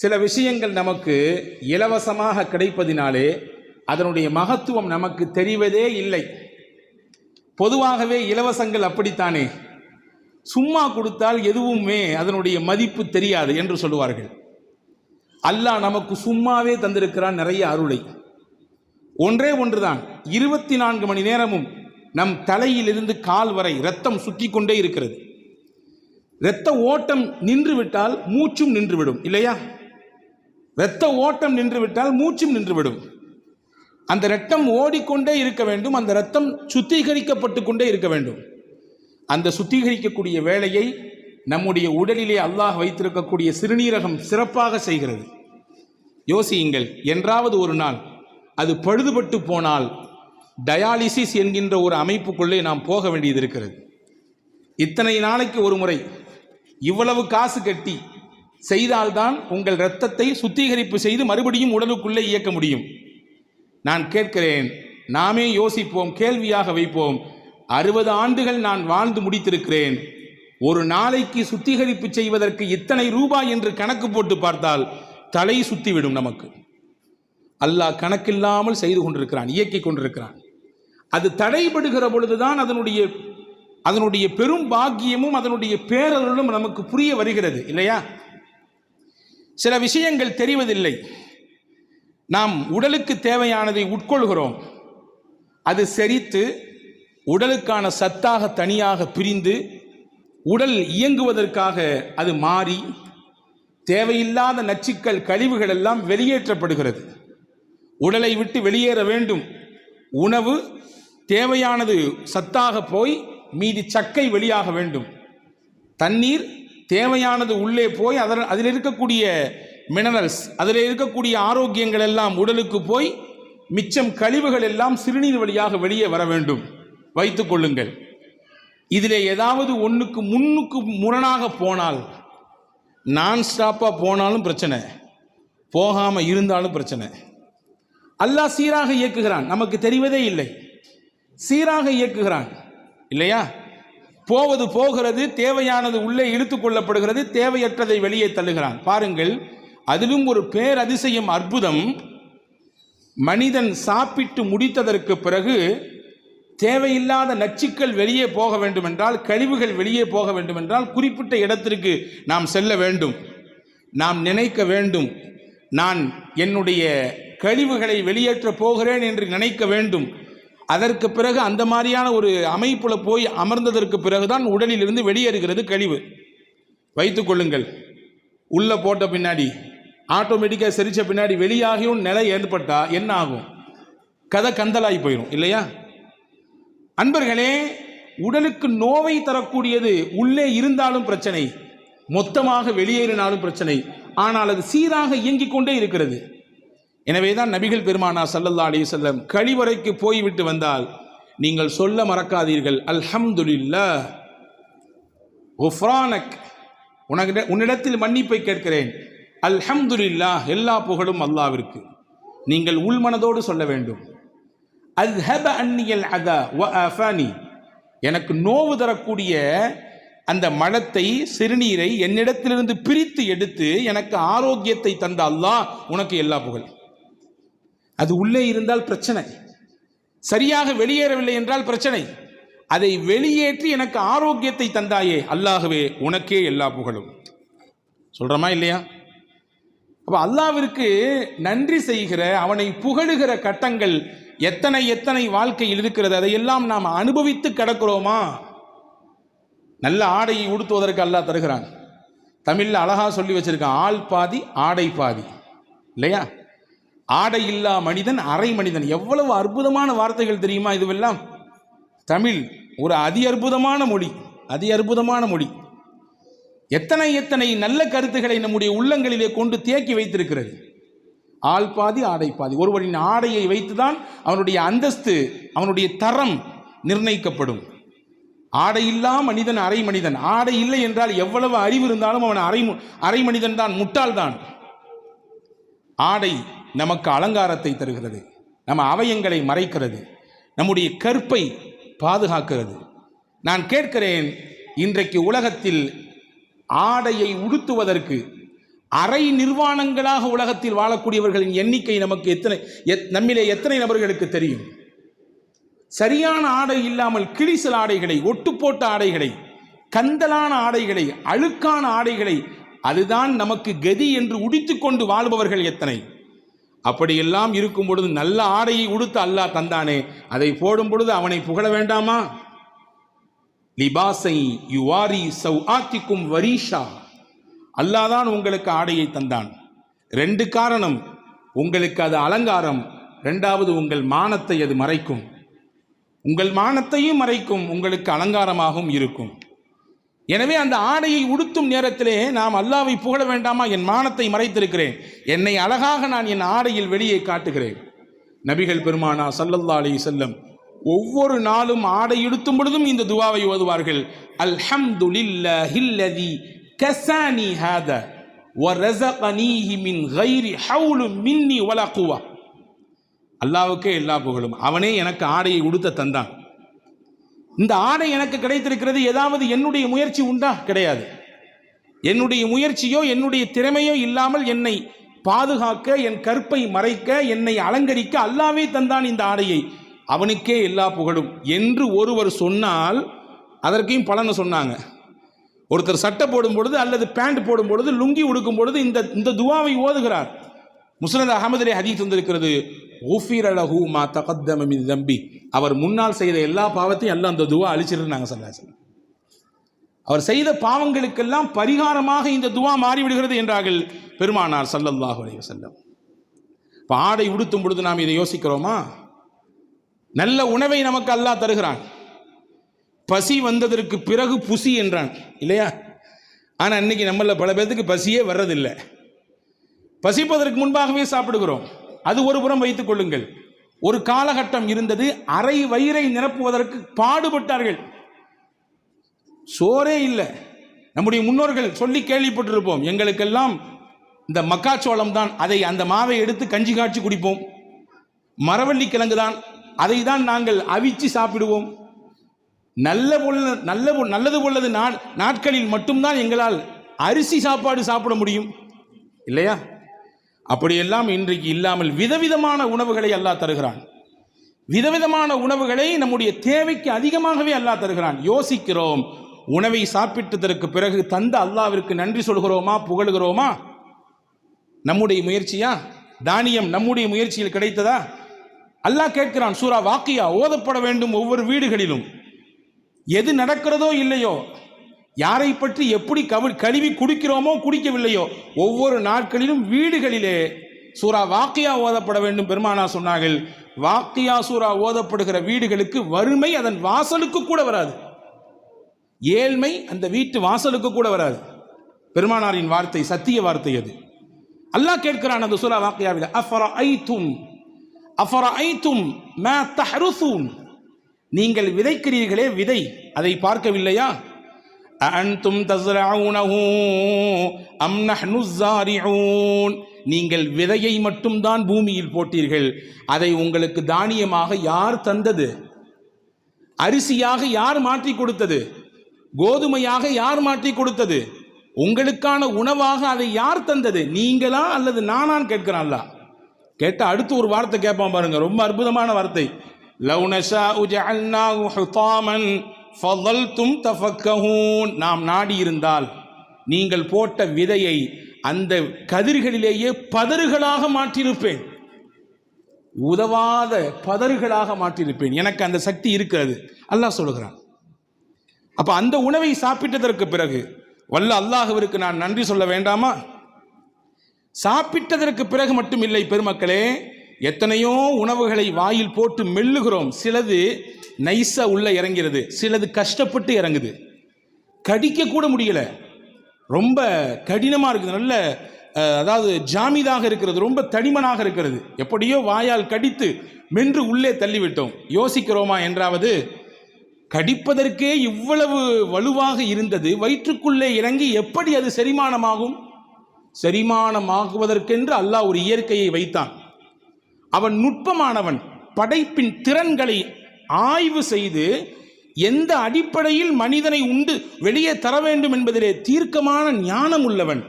சில விஷயங்கள் நமக்கு இலவசமாக கிடைப்பதினாலே அதனுடைய மகத்துவம் நமக்கு தெரிவதே இல்லை. பொதுவாகவே இலவசங்கள் அப்படித்தானே, சும்மா கொடுத்தால் எதுவுமே அதனுடைய மதிப்பு தெரியாது என்று சொல்லுவார்கள். அல்லாஹ் நமக்கு சும்மாவே தந்திருக்கிறான் நிறைய அருளை. ஒன்றே ஒன்றுதான், 24 மணி நேரமும் நம் தலையிலிருந்து கால் வரை இரத்தம் சுற்றி கொண்டே இருக்கிறது. இரத்த ஓட்டம் நின்றுவிட்டால் மூச்சும் நின்றுவிடும் இல்லையா? இரத்த ஓட்டம் நின்றுவிட்டால் மூச்சும் நின்றுவிடும். அந்த இரத்தம் ஓடிக்கொண்டே இருக்க வேண்டும், அந்த இரத்தம் சுத்திகரிக்கப்பட்டு கொண்டே இருக்க வேண்டும். அந்த சுத்திகரிக்கக்கூடிய வேலையை நம்முடைய உடலிலே அல்லாஹ் வைத்திருக்கக்கூடிய சிறுநீரகம் சிறப்பாக செய்கிறது. யோசியுங்கள், என்றாவது ஒரு நாள் அது பழுதுபட்டு போனால் டயாலிசிஸ் என்கின்ற ஒரு அமைப்புக்குள்ளே நாம் போக வேண்டியது இருக்கிறது. இத்தனை நாளைக்கு ஒரு முறை இவ்வளவு காசு கட்டி செய்தால்தான் உங்கள் இரத்தத்தை சுத்திகரிப்பு செய்து மறுபடியும் உடலுக்குள்ளே இயக்க முடியும். நான் கேட்கிறேன், நாமே யோசிப்போம், கேள்வியாக வைப்போம். 60 ஆண்டுகள் நான் வாழ்ந்து முடித்திருக்கிறேன். ஒரு நாளைக்கு சுத்திகரிப்பு செய்வதற்கு இத்தனை ரூபாய் என்று கணக்கு போட்டு பார்த்தால் தலை சுத்திவிடும் நமக்கு. அல்லாஹ் கணக்கில்லாமல் செய்து கொண்டிருக்கிறான், இயக்கிக் கொண்டிருக்கிறான். அது தடைபடுகிற பொழுதுதான் அதனுடைய பெரும் பாக்கியமும் அதனுடைய பேரருளும் நமக்கு புரிய வருகிறது இல்லையா? சில விஷயங்கள் தெரிவதில்லை. நாம் உடலுக்கு தேவையானதை உட்கொள்கிறோம், அது செரித்து உடலுக்கான சத்தாக தனியாக பிரிந்து உடல் இயங்குவதற்காக அது மாறி தேவையில்லாத நச்சுக்கள் கழிவுகள் எல்லாம் வெளியேற்றப்படுகிறது. உடலை விட்டு வெளியேற வேண்டும். உணவு தேவையானது சத்தாக போய் மீதி சக்கை வெளியாக வேண்டும். தண்ணீர் தேவையானது உள்ளே போய் அதில் இருக்கக்கூடிய மினரல்ஸ், அதில் இருக்கக்கூடிய ஆரோக்கியங்கள் எல்லாம் உடலுக்கு போய் மிச்சம் கழிவுகள் எல்லாம் சிறுநீர் வழியாக வெளியே வர வேண்டும். வைத்துக் கொள்ளுங்கள், இதில் ஏதாவது ஒன்றுக்கு முன்னுக்கு முரணாக போனால், நான் ஸ்டாப்பாக போனாலும் பிரச்சனை, போகாமல் இருந்தாலும் பிரச்சனை. அல்லாஹ் சீராக இயக்குகிறான், நமக்கு தெரிவதே இல்லை. சீராக இயக்குகிறான் இல்லையா? போவது போகிறது, தேவையானது உள்ளே இழுத்து கொள்ளப்படுகிறது, தேவையற்றதை வெளியே தள்ளுகிறான். பாருங்கள், அதிலும் ஒரு பேரதிசயம், அற்புதம். மனிதன் சாப்பிட்டு முடித்ததற்கு பிறகு தேவையில்லாத நச்சுக்கள் வெளியே போக வேண்டுமென்றால், கழிவுகள் வெளியே போக வேண்டுமென்றால் குறிப்பிட்ட இடத்திற்கு நாம் செல்ல வேண்டும். நாம் நினைக்க வேண்டும், நான் என்னுடைய கழிவுகளை வெளியேற்றப் போகிறேன் என்று நினைக்க வேண்டும். அதற்கு பிறகு அந்த மாதிரியான ஒரு அமைப்புல போய் அமர்ந்ததற்கு பிறகுதான் உடலிலிருந்து வெளியேறுகிறது கழிவு. வைத்துக் கொள்ளுங்கள், உள்ள போட்ட பின்னாடி ஆட்டோமேட்டிக்காக செரிச்ச பின்னாடி வெளியாகியும் நிலை ஏற்பட்டா என்ன ஆகும்? கதை கந்தலாகி போயிடும் இல்லையா? அன்பர்களே, உடலுக்கு நோவை தரக்கூடியது உள்ளே இருந்தாலும் பிரச்சனை, மொத்தமாக வெளியேறினாலும் பிரச்சனை. ஆனால் அது சீராக இயங்கிக் கொண்டே இருக்கிறது. எனவேதான் நபிகள் பெருமானார் ஸல்லல்லாஹு அலைஹி வஸல்லம் கழிவறைக்கு போய்விட்டு வந்தால் நீங்கள் சொல்ல மறக்காதீர்கள், அல்ஹம்துலில்லாஹ் குஃப்ரானக், உன்னிடத்தில் மன்னிப்பை கேட்கிறேன், அல்ஹம்துலில்லாஹ், எல்லா புகழும் அல்லாஹ்விற்கு. நீங்கள் உள்மனதோடு சொல்ல வேண்டும். அஸ்ஹப அன்னியல் அதா வ ஆஃபானி, எனக்கு நோவு தரக்கூடிய அந்த மலத்தை, சிறுநீரை என்னிடத்திலிருந்து பிரித்து எடுத்து எனக்கு ஆரோக்கியத்தை தந்த அல்லாஹ், உனக்கு எல்லா புகழ். அது உள்ளே இருந்தால் பிரச்சனை, சரியாக வெளியேறவில்லை என்றால் பிரச்சனை. அதை வெளியேற்றி எனக்கு ஆரோக்கியத்தை தந்தாயே அல்லாஹ்வே, உனக்கே எல்லா புகழும். சொல்றோமா இல்லையா? அப்ப அல்லாஹ்விற்கு நன்றி செய்கிற, அவனை புகழுகிற கட்டங்கள் எத்தனை எத்தனை வாழ்க்கையில் இருக்கிறது. அதையெல்லாம் நாம் அனுபவித்து கிடக்கிறோமா? நல்ல ஆடையை உடுத்துவதற்கு அல்லாஹ் தருகிறான். தமிழ்ல அழகா சொல்லி வச்சிருக்கான், ஆள் பாதி ஆடை பாதி இல்லையா? ஆடை இல்லா மனிதன் அரை மனிதன். எவ்வளவு அற்புதமான வார்த்தைகள் தெரியுமா? இதுவெல்லாம் தமிழ் ஒரு அதி அற்புதமான மொழி, அதி அற்புதமான மொழி. எத்தனை எத்தனை நல்ல கருத்துக்களை நம்முடைய உள்ளங்களிலே கொண்டு தேக்கி வைத்திருக்கிறது. ஆள் பாதி ஆடை பாதி. ஒருவரின் ஆடையை வைத்துதான் அவனுடைய அந்தஸ்து, அவனுடைய தரம் நிர்ணயிக்கப்படும். ஆடை இல்லா மனிதன் அரை மனிதன். ஆடை இல்லை என்றால் எவ்வளவு அறிவு இருந்தாலும் அவன் அரை மனிதன் தான், முட்டாள் தான். ஆடை நமக்கு அலங்காரத்தை தருகிறது, நம்ம அவயங்களை மறைக்கிறது, நம்முடைய கற்பை பாதுகாக்கிறது. நான் கேட்கிறேன், இன்றைக்கு உலகத்தில் ஆடையை உடுத்துவதற்கு, அரை நிர்வாணங்களாக உலகத்தில் வாழக்கூடியவர்களின் எண்ணிக்கை நமக்கு நம்மிலே எத்தனை நபர்களுக்கு தெரியும்? சரியான ஆடை இல்லாமல் கிழிசல் ஆடைகளை, ஒட்டுப்போட்ட ஆடைகளை, கந்தலான ஆடைகளை, அழுக்கான ஆடைகளை, அதுதான் நமக்கு கதி என்று உடித்துக்கொண்டு வாழ்பவர்கள் எத்தனை? அப்படியெல்லாம் இருக்கும் பொழுது நல்ல ஆடையை உடுத்து அல்லாஹ் தந்தானே, அதை போடும் பொழுது அவனை புகழ வேண்டாமா? லிபாசை யுவாரி சௌஆத்திக்கும் வரீஷா, அல்லாஹ் தான் உங்களுக்கு ஆடையை தந்தான். 2 காரணம், உங்களுக்கு அது அலங்காரம், 2வது உங்கள் மானத்தை அது மறைக்கும். உங்கள் மானத்தையும் மறைக்கும், உங்களுக்கு அலங்காரமாகவும் இருக்கும். எனவே அந்த ஆடையை உடுத்தும் நேரத்திலே நாம் அல்லாஹ்வை புகழ வேண்டாமா? என் மானத்தை மறைத்திருக்கிறேன், என்னை அழகாக நான் என் ஆடையில் வெளியே காட்டுகிறேன். நபிகள் பெருமானா ஸல்லல்லாஹு அலைஹி வஸல்லம் ஒவ்வொரு நாளும் ஆடை உடுத்தும் பொழுதும் இந்த துஆவை ஓதுவார்கள். அல்ஹம்துலில்லாஹில்லதி கஸானி ஹாதா வ ரஸகனீஹி மின் கைரி ஹவுலின் மின்னி வலா குவா. அல்லாஹ்வுக்கே எல்லா புகழும், அவனே எனக்கு ஆடையை உடுத்த தந்தான். இந்த ஆடை எனக்கு கிடைத்திருக்கிறது, ஏதாவது என்னுடைய முயற்சி உண்டா? கிடையாது. என்னுடைய முயற்சியோ என்னுடைய திறமையோ இல்லாமல் என்னை பாதுகாக்க, என் கற்பை மறைக்க, என்னை அலங்கரிக்க அல்லாஹ்வே தந்தான் இந்த ஆடையை, அவனுக்கே எல்லா புகழும் என்று ஒருவர் சொன்னால் அதற்கையும் பலனை சொன்னாங்க. ஒருத்தர் சட்டை போடும் பொழுது அல்லது பேண்ட் போடும் பொழுது, லுங்கி உடுக்கும் பொழுது இந்த துஆவை ஓதுகிறார். முஸ்னத் அஹமதிலே ஹதீஸ் வந்திருக்கிறது, உஃபிர லஹு மா தகத்தம மின் தம்பி, அவர் முன்னால் செய்த எல்லா பாவத்தையும் எல்லாம் அந்த துஆ அழிச்சிருந்தாங்க ஸல்லல்லாஹு அலைஹி வஸல்லம். அவர் செய்த பாவங்களுக்கெல்லாம் பரிகாரமாக இந்த துஆ மாறிவிடுகிறது என்றார்கள் பெருமானார் ஸல்லல்லாஹு அலைஹி வஸல்லம். இப்போ ஆடை உடுத்தும் பொழுது நாம் இதை யோசிக்கிறோமா? நல்ல உணவை நமக்கு அல்லாஹ் தருகிறான். பசி வந்ததற்கு பிறகு புசி என்றான் இல்லையா? ஆனால் இன்னைக்கு நம்மள பல பேருக்கு பசியே வர்றதில்லை. பசிப்பதற்கு முன்பாகவே சாப்பிடுகிறோம். அது ஒரு புறம் வைத்துக் கொள்ளுங்கள். ஒரு காலகட்டம் இருந்தது, அரை வயிறை நிரப்புவதற்கு பாடுபட்டார்கள். சோறே இல்லை. நம்முடைய முன்னோர்கள் சொல்லி கேள்விப்பட்டிருப்போம், எங்களுக்கெல்லாம் இந்த மக்காச்சோளம் தான், அதை அந்த மாவை எடுத்து கஞ்சி காய்ச்சி குடிப்போம். மரவள்ளி கிழங்கு தான், அதை தான் நாங்கள் அவிச்சு சாப்பிடுவோம். நல்லது போல்லது நாட்களில் மட்டும்தான் எங்களால் அரிசி சாப்பாடு சாப்பிட முடியும் இல்லையா? அப்படியெல்லாம் இன்றைக்கு இல்லாமல் விதவிதமான உணவுகளை அல்லாஹ் தருகிறான். விதவிதமான உணவுகளை நம்முடைய தேவைக்கு அதிகமாகவே அல்லாஹ் தருகிறான். யோசிக்கிறோம், உணவை சாப்பிட்டதற்கு பிறகு தந்த அல்லாஹ்விற்கு நன்றி சொல்கிறோமா, புகழுகிறோமா? நம்முடைய முயற்சியா? தானியம் நம்முடைய முயற்சியில் கிடைத்ததா? அல்லாஹ் கேட்கிறான், சூரா வாக்கியா ஓதப்பட வேண்டும் ஒவ்வொரு வீடுகளிலும். எது நடக்கிறதோ இல்லையோ, யாரை பற்றி எப்படி கழுவி குடிக்கிறோமோ குடிக்கவில்லையோ, ஒவ்வொரு நாட்களிலும் வீடுகளிலே சூரா வாக்கியா ஓதப்பட வேண்டும். பெருமானா சொன்னார்கள், வாக்கியா சூரா ஓதப்படுகிற வீடுகளுக்கு வறுமை அதன் வாசலுக்கு கூட வராது, ஏழ்மை அந்த வீட்டு வாசலுக்கு கூட வராது. பெருமானாரின் வார்த்தை, சத்திய வார்த்தை அது. அல்லாஹ் கேட்கிறான் அந்த சூரா வாக்கியாவில், அஃபரஐதும் மா தஹ்ருஸூன், நீங்கள் விதைக்கிறீர்களே விதை, அதை பார்க்கவில்லையா? அன்தும் தஸ்ரஊனஹு அம் நஹ்னு ஸாரிஊன், நீங்கள் விதையை மட்டும்தான் பூமியில் போட்டீர்கள், அதை உங்களுக்கு தானியமாக யார் தந்தது? அரிசியாக யார் மாற்றி கொடுத்தது? கோதுமையாக யார் மாற்றி கொடுத்தது? உங்களுக்கான உணவாக அதை யார் தந்தது? நீங்களா அல்லது நானான்னு கேட்கிறான் அல்லாஹ். கேட்ட அடுத்து ஒரு வார்த்தை கேட்பான் பாருங்க, ரொம்ப அற்புதமான வார்த்தை. லவ் நஷாஉ ஜஅல்னாஹு ஹுதாமன் ஃபதல்தும் தஃபக்கஹூன், நாம் நாடி இருந்தால் நீங்கள் போட்ட விதையை அந்த கதிர்களிலேயே பதறுகளாக மாற்றியிருப்பேன், உதவாத பதறுகளாக மாற்றியிருப்பேன். எனக்கு அந்த சக்தி இருக்கிறது அல்லாஹ் சொல்லுகிறான். அப்ப அந்த உணவை சாப்பிட்டதற்கு பிறகு வல்ல அல்லாஹ்விற்கு நான் நன்றி சொல்ல வேண்டாமா? சாப்பிட்டதற்கு பிறகு மட்டும் இல்லை பெருமக்களே, எத்தனையோ உணவுகளை வாயில் போட்டு மெல்லுகிறோம். சிலது நைஸா உள்ள இறங்கிறது, சிலது கஷ்டப்பட்டு இறங்குது, கடிக்க கூட முடியல, ரொம்ப கடினமா இருக்குது, நல்ல அதாவது ஜாமிதாக இருக்கிறது, ரொம்ப தடிமனாக இருக்கிறது. எப்படியோ வாயால் கடித்து மென்று உள்ளே தள்ளிவிட்டோம். யோசிக்கிறோமா என்றாவது? கடிப்பதற்கே இவ்வளவு வலுவாக இருந்தது, வயிற்றுக்குள்ளே இறங்கி எப்படி அது செரிமானமாகும்? செரிமானமாகுவதற்கென்று அல்லாஹ் ஒரு இயற்கையை வைத்தான். அவன் நுட்பமானவன். படைப்பின் திறன்களை ஆய்வு செய்து எந்த அடிப்படையில் மனிதனை உண்டு வெளியே தர வேண்டும் என்பதிலே தீர்க்கமான ஞானம் உள்ளவன்.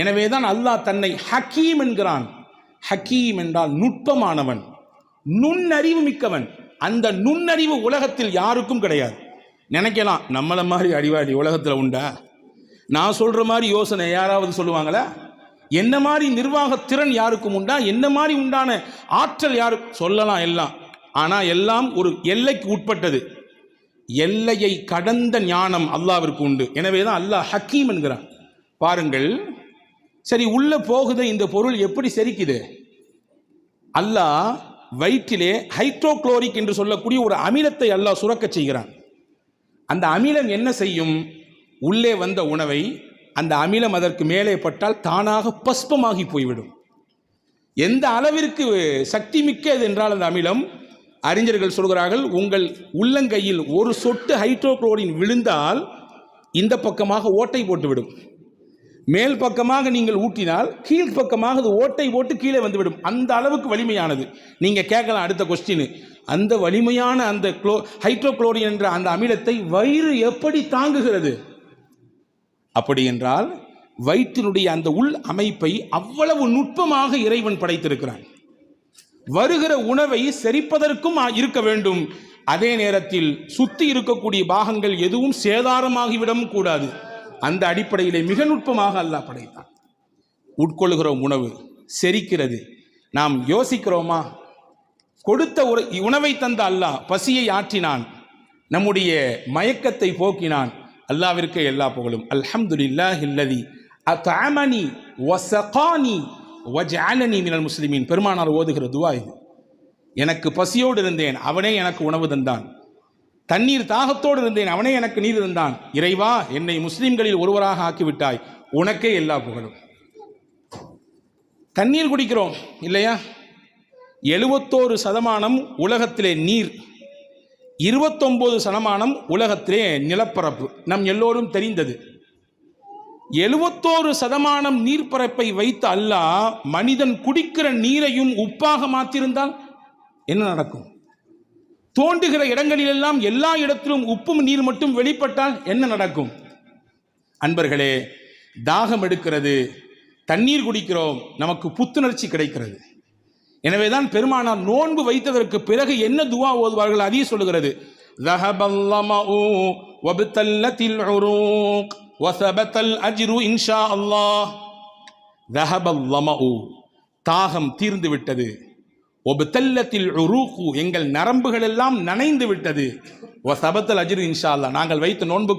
எனவேதான் அல்லாஹ் தன்னை ஹக்கீம் என்கிறான். ஹக்கீம் என்றால் நுட்பமானவன், நுண்ணறிவு மிக்கவன். அந்த நுண்ணறிவு உலகத்தில் யாருக்கும் கிடையாது. நினைக்கலாம் நம்மள மாதிரி அறிவாளி உலகத்தில் உண்டா? நான் சொல்ற மாதிரி யோசனை யாராவது சொல்லுவாங்களா? என்ன மாதிரி நிர்வாக திறன் யாருக்கும் உண்டா? என்ன மாதிரி உண்டான ஆற்றல் யாருக்கு சொல்லலாம் எல்லாம். ஆனால் எல்லாம் ஒரு எல்லைக்கு உட்பட்டது. எல்லையை கடந்த ஞானம் அல்லாவிற்கு உண்டு. எனவே தான் அல்லாஹ் ஹக்கீம் என்கிறான். பாருங்கள், சரி உள்ள போகுது இந்த பொருள் எப்படி செரிக்குது? அல்லாஹ் வயிற்றிலே ஹைட்ரோக்ளோரிக் என்று சொல்லக்கூடிய ஒரு அமிலத்தை அல்லாஹ் சுரக்க செய்கிறான். அந்த அமிலம் என்ன செய்யும்? உள்ளே வந்த உணவை அந்த அமிலம் அதற்கு மேலே பட்டால் தானாக பஸ்பமாகி போய்விடும். எந்த அளவிற்கு சக்தி மிக்கது என்றால் அந்த அமிலம், அறிஞர்கள் சொல்கிறார்கள், உங்கள் உள்ளங்கையில் ஒரு சொட்டு ஹைட்ரோக்ளோரின் விழுந்தால் இந்த பக்கமாக ஓட்டை போட்டுவிடும். மேல் பக்கமாக நீங்கள் ஊட்டினால் கீழ் பக்கமாக அது ஓட்டை போட்டு கீழே வந்துவிடும். அந்த அளவுக்கு வலிமையானது. நீங்கள் கேட்கலாம் அடுத்த கொஸ்டின், அந்த வலிமையான அந்த ஹைட்ரோக்ளோரின் என்ற அந்த அமிலத்தை வயிறு எப்படி தாங்குகிறது? அப்படி என்றால் வயிற்றினுடைய அந்த உள் அமைப்பை அவ்வளவு நுட்பமாக இறைவன் படைத்திருக்கிறான். வருகிற உணவை செரிப்பதற்கும் இருக்க வேண்டும். அதே நேரத்தில் சுத்தி இருக்கக்கூடிய பாகங்கள் எதுவும் சேதாரமாகிவிடவும் கூடாது. அந்த அடிப்படையிலே மிக நுட்பமாக அல்லாஹ் படைத்தான். உட்கொள்ளுகிற உணவு செரிக்கிறது. நாம் யோசிக்கிறோமா? கொடுத்த ஒரு உணவை தந்த அல்லாஹ் பசியை ஆற்றினான், நம்முடைய மயக்கத்தை போக்கினான். அல்லாஹ்விற்கு எல்லா புகழும். அல்ஹம்துலில்லாஹில்லதி அத்அமனி வஸகானி வஜஅலனி மினல் முஸ்லிமீன். பெருமானார் ஓதுகிற துஆ இது. எனக்கு பசியோடு இருந்தேன், அவனே எனக்கு உணவு தந்தான். தண்ணீர் தாகத்தோடு இருந்தேன், அவனே எனக்கு நீர் தந்தான். இறைவா, என்னை முஸ்லிம்களில் ஒருவராக ஆக்கிவிட்டாய், உனக்கே எல்லா புகழும். தண்ணீர் குடிக்கிறோம் இல்லையா? 71% உலகத்திலே நீர், 29% உலகத்திலே நிலப்பரப்பு. நம் எல்லோரும் தெரிந்தது. 71% நீர்ப்பரப்பை வைத்த அல்லாஹ் மனிதன் குடிக்கிற நீரையும் உப்பாக மாற்றிருந்தால் என்ன நடக்கும்? தோண்டுகிற இடங்களிலெல்லாம் எல்லா இடத்திலும் உப்பும் நீர் மட்டும் வெளிப்பட்டால் என்ன நடக்கும்? அன்பர்களே, தாகம் எடுக்கிறது, தண்ணீர் குடிக்கிறோம், நமக்கு புத்துணர்ச்சி கிடைக்கிறது. எனவேதான் பெருமானார் நோன்பு வைத்ததற்கு பிறகு என்ன துஆ ஓதுவார்கள்? அதே சொல்லுகிறது, ذهبالظمأ وابتلت العروق وثبت الأجر إن شاء الله. ذهبالظمأ, தாகம் தீர்ந்து விட்டது. ஒபத்தல்லத்தில் உரூக்கு, எங்கள் நரம்புகள் எல்லாம் நனைந்து விட்டது. வசபத்தல் அஜ்ரு இன்ஷா அல்லாஹ், நாங்கள் வைத்த நோன்பு